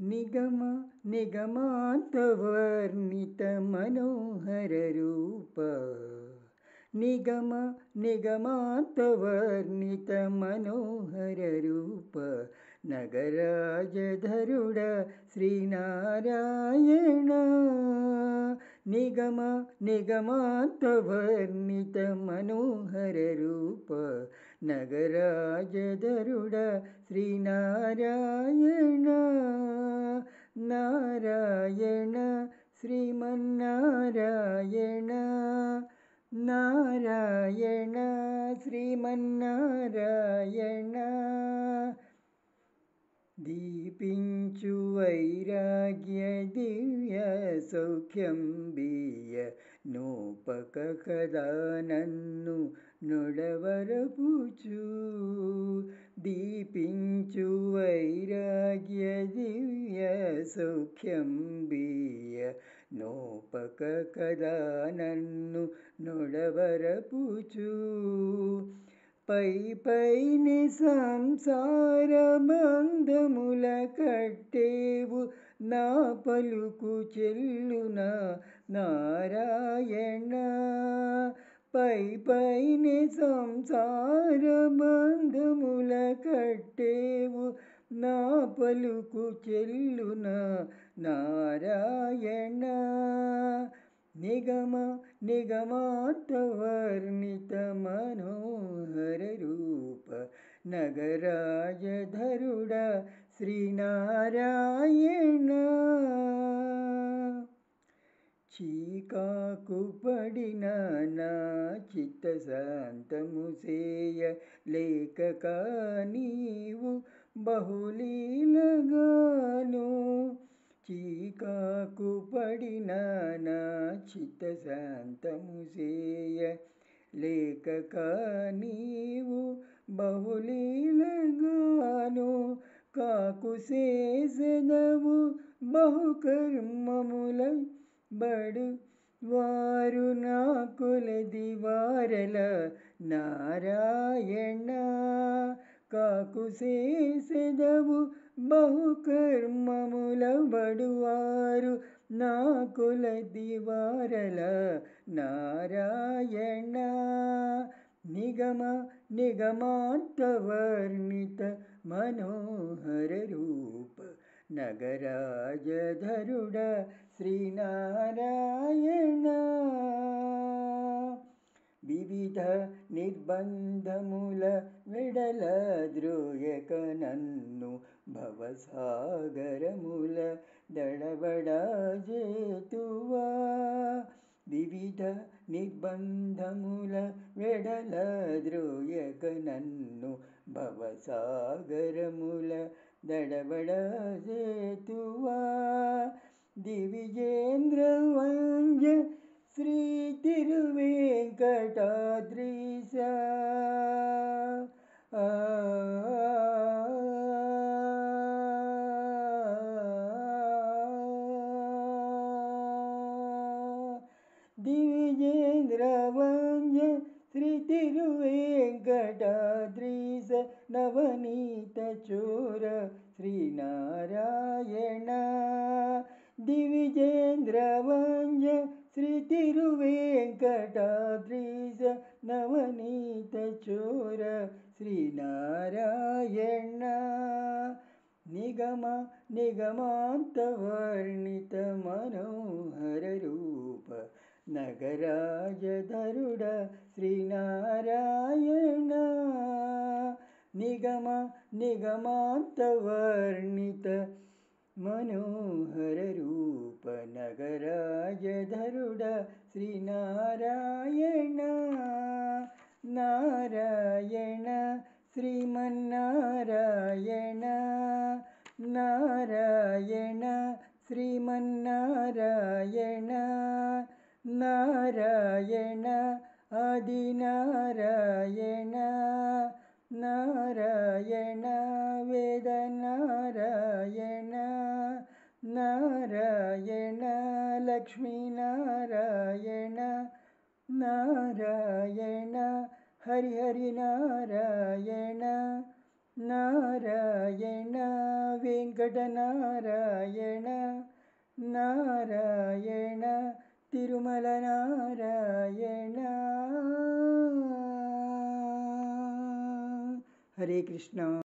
నిగమ నిగమాంతవర్ణిత మనోహర రూప నిగమ నిగమాంతవర్ణిత మనోహర రూప నగరాజధరుడ శ్రీనారాయణ నిగమ నిగమాంతవర్ణిత మనోహర రూప నగరాజధరుడ శ్రీనారాయణ నారాయణ శ్రీమన్నారాయణ నారాయణ శ్రీమన్నారాయణ దీపించు వైరాగ్య దివ్య సౌఖ్యం బియ్య నోపక కదా నన్ను నొడవరపుచు దీపించు వైరాగ్య దివ్య సౌఖ్యం బియ్య నోపక కదా నన్ను నొడవరపుచు పై పైని సంసార బంధముల కట్టేవు నా పలుకు చెల్లున నారాయణ పై పైని సంసార బంధముల కట్టేవు నా పలుకు చెల్లున నారాయణ నిగమ నిగమాంతవర్ణిత మనోహర రూప నగరాజధరుడ శ్రీనారాయణ చీకాకు పడిన నా చిత్త శాంతము సేయ లేక నీవు బహులీలగాను చీకాకు పడిన నా చిత్త శాంతము సేయ లేక నీవు బహులీలగాను కాకు చేసెదవు బహుకర్మముల బడు వారు నా కొలది వారల నారాయణ కాకు చేసెదవు బహుకర్మముల బడువారు నా కొలది వారల నారాయణ నిగమ నిగమాంతవర్ణిత మనోహర రూప నగరాజధరుడ శ్రీనారాయణ వివిధ నిర్బంధముల వెడల ద్రోయక నన్ను భవసాగరముల దడబడజేతువా వివిధ నిర్బంధముల వెడల ద్రోయక నన్ను భవసాగరముల దడబడజేతువా దివిజేంద్ర వంజ శ్రీ తిరువేంకటాద్రీశ దివిజేంద్ర వంజ శ్రీ తిరువేంకటాద్రీశ నవనీత చోర శ్రీనారాయణ దివిజేంద్ర వంజ శ్రీ తిరువేంకటాద్రీశ నవనీత చోర శ్రీనారాయణ నిగమ నిగమాంతవర్ణిత మనోహర రూప నగరాజధరుడ శ్రీనారాయణ నిగమ నిగమాంతవర్ణిత మనోహర రూప నగరాజధరుడ శ్రీనారాయణ నారాయణ శ్రీమన్నారాయణ నారాయణ శ్రీమన్నారాయణ నారాయణ ఆదినారాయణ నారాయణ వేదనారాయణ నారాయణ లక్ష్మీనారాయణ నారాయణ హరిహరి నారాయణ నారాయణ వెంకటనారాయణ వెంకటనారాయణ నారాయణ తిరుమల నారాయణ. హరే కృష్ణ.